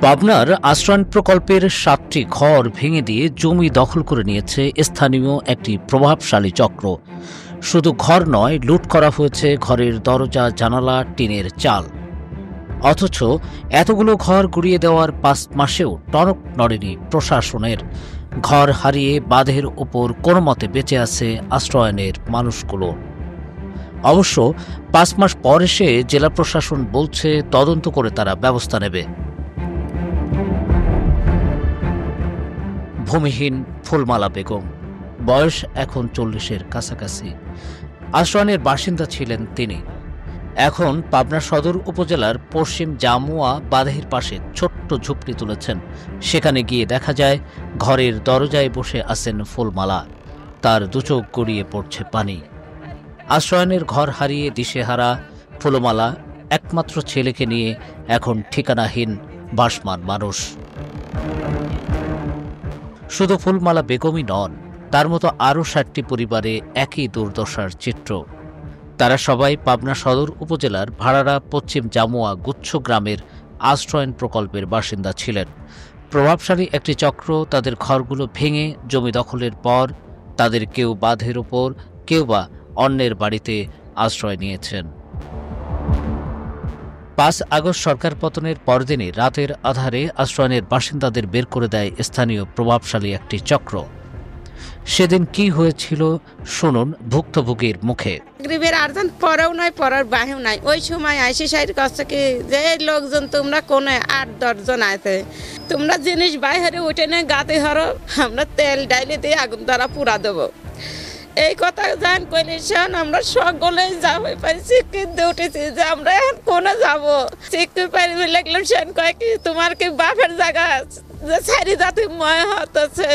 পাবনার আশ্রয়ণ প্রকল্পের ৭টি ঘর ভেঙে দিয়ে জমি দখল করে নিয়েছে স্থানীয় একটি প্রভাবশালী চক্র। শুধু ঘর নয়, লুট করা হয়েছে ঘরের দরজা, জানালা, টিনের চাল। অথচ এতগুলো ঘর গুড়িয়ে দেওয়ার ৫ মাসেও টনক নড়েনি প্রশাসনের। ঘর হারিয়ে বাঁধের ওপর কোনো মতে বেঁচে আছে আশ্রয়নের মানুষগুলো। অবশ্য ৫ মাস পর এসে জেলা প্রশাসন বলছে তদন্ত করে তারা ব্যবস্থা নেবে। ভূমিহীন ফুলমালা বেগম, বয়স এখন ৪০-এর কাছাকাছি। আশ্রয়নের বাসিন্দা ছিলেন তিনি। এখন পাবনা সদর উপজেলার পশ্চিম জামুয়া বাঁধের পাশে ছোট্ট ঝুপড়ি তুলেছেন। সেখানে গিয়ে দেখা যায় ঘরের দরজায় বসে আছেন ফুলমালা। তার দুচোখ গড়িয়ে পড়ছে পানি। আশ্রয়নের ঘর হারিয়ে দিশেহারা ফুলমালা একমাত্র ছেলেকে নিয়ে এখন ঠিকানাহীন বাসমান মানুষ। শুধু ফুলমালা বেগমই নন, তার মতো আরও ৬০টি পরিবারে একই দুর্দশার চিত্র। তারা সবাই পাবনা সদর উপজেলার ভাড়ারা পশ্চিম জামুয়া গুচ্ছ গ্রামের আশ্রয়ণ প্রকল্পের বাসিন্দা ছিলেন। প্রভাবশালী একটি চক্র তাদের ঘরগুলো ভেঙে জমি দখলের পর তাদের কেউ বাঁধের ওপর, কেউ বা অন্যের বাড়িতে আশ্রয় নিয়েছেন। ৫ আগস্ট সরকার পতনের পরদিনই রাতের আধারে আশ্রয়নের বাসিন্দাদের বের করে দেয় স্থানীয় প্রভাবশালী একটি চক্র। সেদিন কি হয়েছিল শুনুন ভুক্তভোগীর মুখে। গ্রিবের আর্ধান পরেও নয়, পরের বাহেও নাই। ওই সময় আইসি সাইড কাছ থেকে যে লোকজন তোমরা কোনে ৮-১০ জন আছে, তোমরা জিনিস বাইরে উঠে নে গাতে হরো, আমরা তেল ডাইলে দিয়ে আগুন দ্বারা পুরা দেবো। এই কথা জান কইলে আমরা সকলে যাবো পারি শিক্ষিত উঠেছি যে আমরা এখন কোনে যাবো। শিখতে পারি লাগলাম সেন কয় কি তোমার কি বাপের জায়গা যে সারি জাতি ময় হতেছে,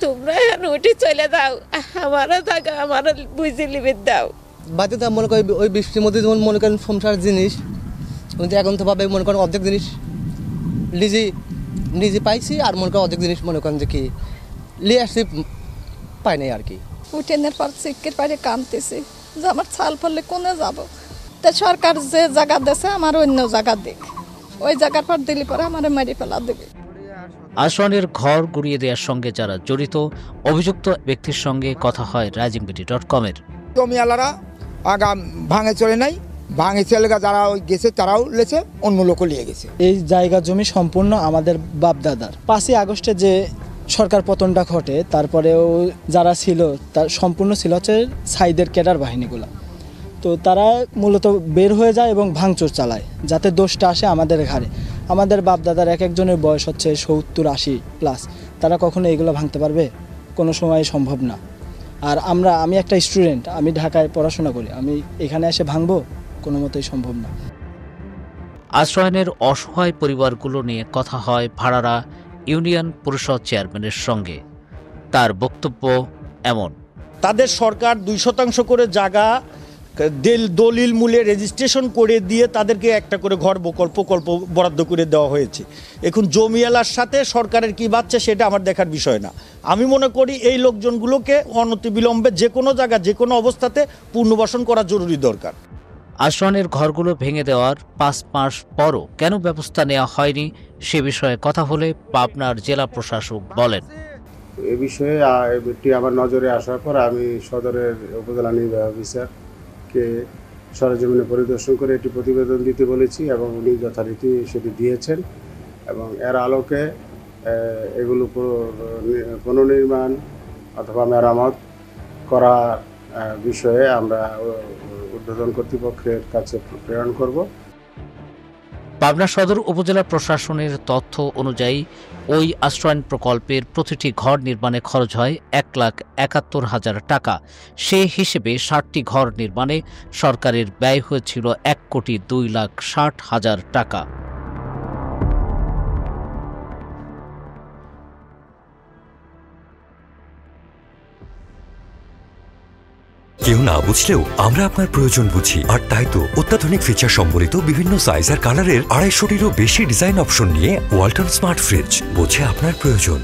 তোমরা এখন উঠে চলে যাও, আমারও জায়গা আমার বুঝে লিবে দাও। বাড়িতে তো মনে করি ওই বৃষ্টির মধ্যে যেমন মনে করেন সংসার জিনিস এখন তো ভাবে মনে করেন অর্ধেক জিনিস নিজে পাইছি, আর মনে করেন অর্ধেক জিনিস মনে করেন যে কি লিয়ে আসছি পাই নাই আর কি। উঠেনের পর শিক্ষের পাড়ে কামতেছি যে আমার ছাল ফলে কোনে যাব। তা সরকার যে জায়গা দিয়েছে আমার অন্য জায়গা দিক, ওই জায়গার পর দিলে পরে আমার মেরে ফেলা দেবে। আশ্রয়নের ঘর গুড়িয়ে দেওয়ার সঙ্গে যারা জড়িত অভিযুক্ত ব্যক্তির সঙ্গে কথা হয় রাজিমবিডি.com-এর। জমিওয়ালারা আগাম ভাঙে চলে নাই, ভাঙে চলে যারা গেছে তারাও লেছে, অন্য লোকও নিয়ে গেছে। এই জায়গা জমি সম্পূর্ণ আমাদের বাপদাদার। ৫ই আগস্টে যে সরকার পতনটা ঘটে, তারপরেও যারা ছিল তার সম্পূর্ণ ছিল হচ্ছে সাইদের ক্যাডার বাহিনীগুলো। তো তারা মূলত বের হয়ে যায় এবং ভাঙচুর চালায় যাতে দোষটা আসে আমাদের ঘাড়ে। আমাদের বাপদাদার এক একজনের বয়স হচ্ছে ৭০-৮০ প্লাস। তারা কখনো এগুলো ভাঙতে পারবে? কোনো সময় সম্ভব না। আর আমি একটা স্টুডেন্ট, আমি ঢাকায় পড়াশোনা করি, আমি এখানে এসে ভাঙবো? কোনো মতেই সম্ভব না। আশ্রয়নের অসহায় পরিবারগুলো নিয়ে কথা হয় ভাড়ারা ইউনিয়ন পরিষদ চেয়ারম্যানের সঙ্গে। তার বক্তব্য এমন: তাদের সরকার ২% করে জায়গা দলিল মূল্যে রেজিস্ট্রেশন করে দিয়ে তাদেরকে একটা করে ঘর প্রকল্প বরাদ্দ করে দেওয়া হয়েছে। এখন জমিওয়ালার সাথে সরকারের কি বাচ্চা সেটা আমার দেখার বিষয় না। আমি মনে করি এই লোকজনগুলোকে অনতিবিলম্বে যে কোনো জায়গা যে কোনো অবস্থাতে পুনর্বাসন করা জরুরি দরকার। আশ্রয়নের ঘরগুলো ভেঙে দেওয়ার ৫ মাস পরও কেন ব্যবস্থা নেওয়া হয়নি সে বিষয়ে কথা হলে পাবনার জেলা প্রশাসক বলেন, এ বিষয়ে এটি আমার নজরে আসার পর আমি সদরের উপজেলা নির্বাহী অফিসারকে সরেজমিনে পরিদর্শন করে এটি প্রতিবেদন দিতে বলেছি এবং উনি যথারীতি সেটি দিয়েছেন এবং এর আলোকে এগুলো পুনর্নির্মাণ অথবা মেরামত করার বিষয়ে আমরা ঊর্ধ্বতন কর্তৃপক্ষের কাছে প্রেরণ করব। পাবনা সদর উপজেলা প্রশাসনের তথ্য অনুযায়ী ওই আশ্রয়ণ প্রকল্পের প্রতিটি ঘর নির্মাণে খরচ হয় ১,৭১,০০০ টাকা। সে হিসেবে ৬০টি ঘর নির্মাণে সরকারের ব্যয় হয়েছিল ১,২,৬০,০০০ টাকা। কেউ না বুঝলেও আমরা আপনার প্রয়োজন বুঝি, আর তাই তো অত্যাধুনিক ফিচার সম্বলিত বিভিন্ন সাইজ আর কালারের ২৫০টিরও বেশি ডিজাইন অপশন নিয়ে ওয়ালটন স্মার্ট ফ্রিজ বোঝে আপনার প্রয়োজন।